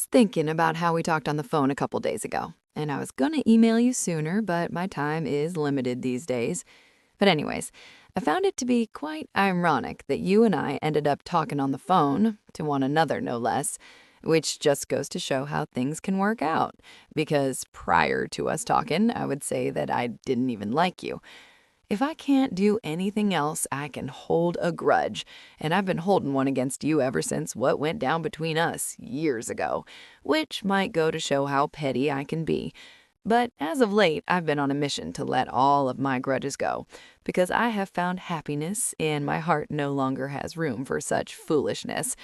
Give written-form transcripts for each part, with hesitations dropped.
was thinking about how we talked on the phone a couple days ago, and I was gonna email you sooner, but my time is limited these days. But, anyways, I found it to be quite ironic that you and I ended up talking on the phone, to one another no less, which just goes to show how things can work out. Because prior to us talking, I would say that I didn't even like you. If I can't do anything else, I can hold a grudge, and I've been holding one against you ever since what went down between us years ago, which might go to show how petty I can be. But as of late, I've been on a mission to let all of my grudges go, because I have found happiness and my heart no longer has room for such foolishness.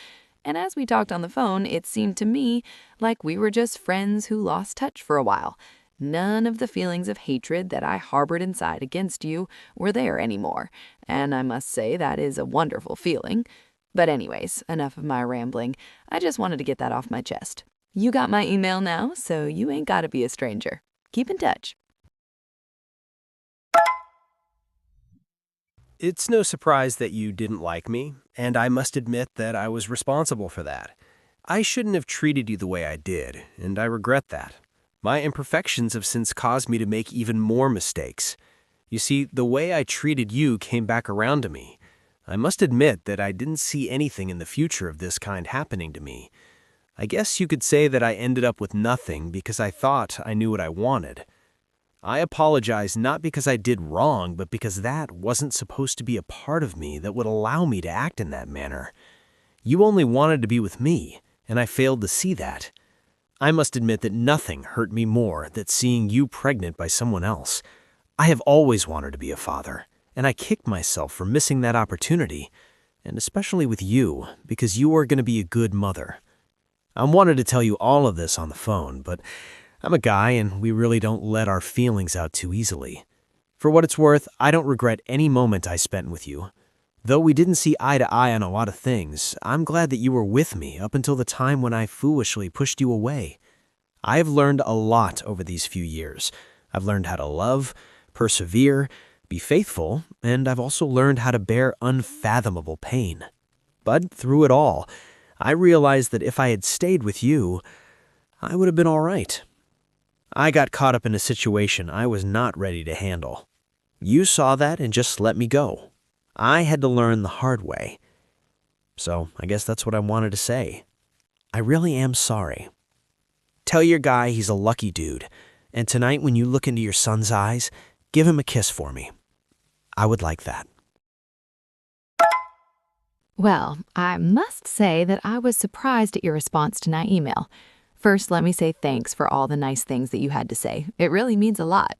And as we talked on the phone, it seemed to me like we were just friends who lost touch for a while. None of the feelings of hatred that I harbored inside against you were there anymore, and I must say that is a wonderful feeling. But anyways, enough of my rambling. I just wanted to get that off my chest. You got my email now, so you ain't gotta be a stranger. Keep in touch. It's no surprise that you didn't like me, and I must admit that I was responsible for that. I shouldn't have treated you the way I did, and I regret that. My imperfections have since caused me to make even more mistakes. You see, the way I treated you came back around to me. I must admit that I didn't see anything in the future of this kind happening to me. I guess you could say that I ended up with nothing because I thought I knew what I wanted. I apologize not because I did wrong, but because that wasn't supposed to be a part of me that would allow me to act in that manner. You only wanted to be with me, and I failed to see that. I must admit that nothing hurt me more than seeing you pregnant by someone else. I have always wanted to be a father, and I kicked myself for missing that opportunity, and especially with you, because you are going to be a good mother. I wanted to tell you all of this on the phone, but I'm a guy and we really don't let our feelings out too easily. For what it's worth, I don't regret any moment I spent with you. Though we didn't see eye to eye on a lot of things, I'm glad that you were with me up until the time when I foolishly pushed you away. I have learned a lot over these few years. I've learned how to love, persevere, be faithful, and I've also learned how to bear unfathomable pain. But through it all, I realized that if I had stayed with you, I would have been all right. I got caught up in a situation I was not ready to handle. You saw that and just let me go. I had to learn the hard way. So I guess that's what I wanted to say. I really am sorry. Tell your guy he's a lucky dude, and tonight when you look into your son's eyes, give him a kiss for me. I would like that. Well, I must say that I was surprised at your response to my email. First, let me say thanks for all the nice things that you had to say. It really means a lot.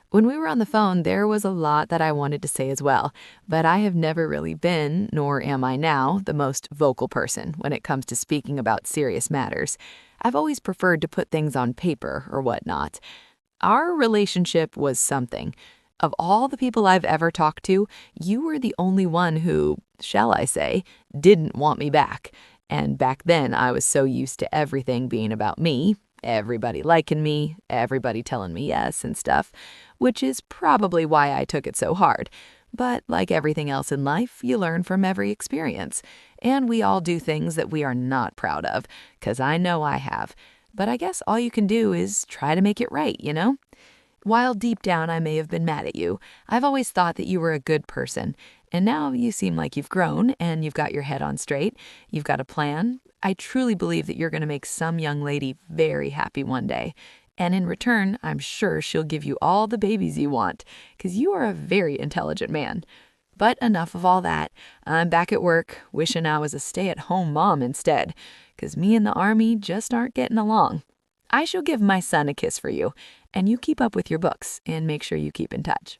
When we were on the phone, there was a lot that I wanted to say as well, but I have never really been, nor am I now, the most vocal person when it comes to speaking about serious matters. I've always preferred to put things on paper or whatnot. Our relationship was something. Of all the people I've ever talked to, you were the only one who, shall I say, didn't want me back. And back then, I was so used to everything being about me, everybody liking me, everybody telling me yes and stuff, which is probably why I took it so hard. But like everything else in life, you learn from every experience. And we all do things that we are not proud of, 'cause I know I have. But I guess all you can do is try to make it right, you know? While deep down I may have been mad at you, I've always thought that you were a good person. And now you seem like you've grown and you've got your head on straight. You've got a plan. I truly believe that you're going to make some young lady very happy one day. And in return, I'm sure she'll give you all the babies you want, because you are a very intelligent man. But enough of all that. I'm back at work, wishing I was a stay-at-home mom instead, because me and the army just aren't getting along. I shall give my son a kiss for you, and you keep up with your books and make sure you keep in touch.